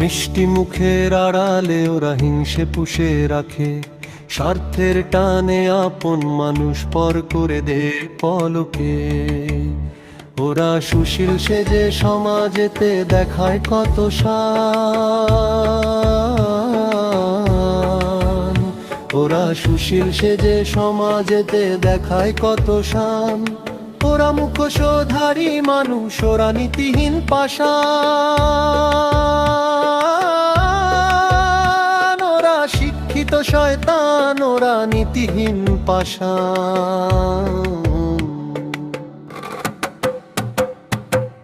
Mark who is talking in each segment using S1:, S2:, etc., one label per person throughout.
S1: মিষ্টি মুখের আড়ালে ওরা হিংসে পুষে রাখে, স্বার্থের টানে আপন মানুষ পর করে দে পলকে। ওরা সুশীল সেজে সমাজেতে দেখায় কত শান, ওরা সুশীল সেজে সমাজেতে দেখায় কত শান। ওরা মুখোশধারী মানুষ, ওরা নীতিহীন পাষাণ, ওরা শিক্ষিত শয়তান, ওরা নীতিহীন পাষাণ।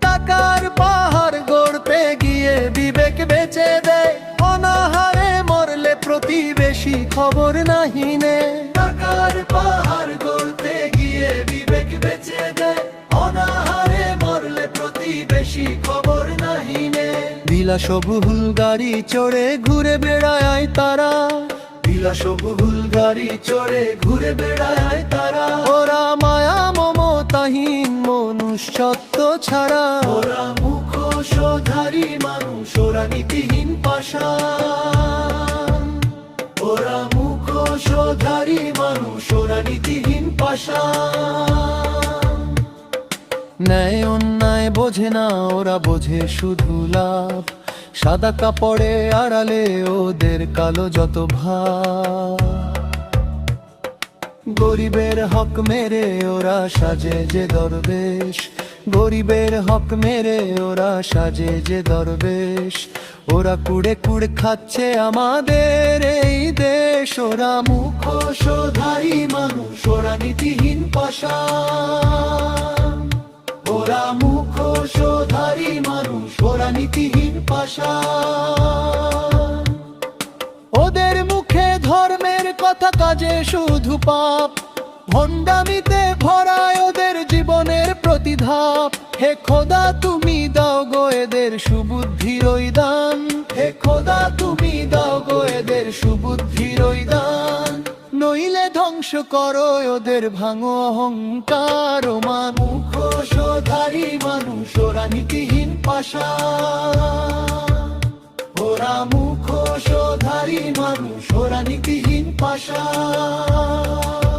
S1: টাকার পাহাড় গড়তে গিয়ে বিবেক বেচে দেয়, অনাহারে মরলে প্রতিবেশী খবর নাহি নে। টাকার পাহাড় গড়তে গিয়ে বিবেক বেচে দেয়, অনাহারে মরলে প্রতিবেশী খবর নাহি নে। বিলাসবহুল গাড়ি চড়ে ঘুরে বেড়ায় তারা, বিলাসবহুল গাড়ি চড়ে ঘুরে বেড়ায় তারা। ওরা মায়া মমতাহীন মনুষ্যত্ব ছাড়া, ওরা মুখোশধারী মানুষ, ওরা নীতিহীন পাষাণ। ওরা মুখোশধারী মানুষ, ওরা নীতিহীন পাষাণ। ন্যায় অন্যায় বোঝে না ওরা, বোঝে শুধু লাভ। সাদা কাপড়ে আড়ালে ওদের কালো যত ভাব। গরিবের হক মেরে ওরা সাজে যে দরবেশ, গরিবের হক মেরে ওরা সাজে যে দরবেশ। ওরা কুড়ে কুড়ে খাচ্ছে আমাদের এই দেশ। ওরা মুখোশধারী মানুষ, ওরা নীতিহীন পাষাণ। ওরা মুখোশধারী মানুষ, ওরা নীতিহীন পাষাণ। ওদের মুখে ধর্মের কথা, কাজে শুধু পাপ। ভণ্ডামিতে ভরায় ওদের জীবনের প্রতিধাপ। হে খোদা তুমি দাও গো এদের সুবুদ্ধির ওই দান, হে খোদা তুমি দাও গো এদের সুবুদ্ধির ওই দান। নইলে ধ্বংস করো ওদের ভাঙো অহংকার। ও মুখোশধারী মানুষ, ওরা নীতিহীন পাষাণ। ওরা মুখোশধারী মানুষ, ওরা নীতিহীন পাষাণ।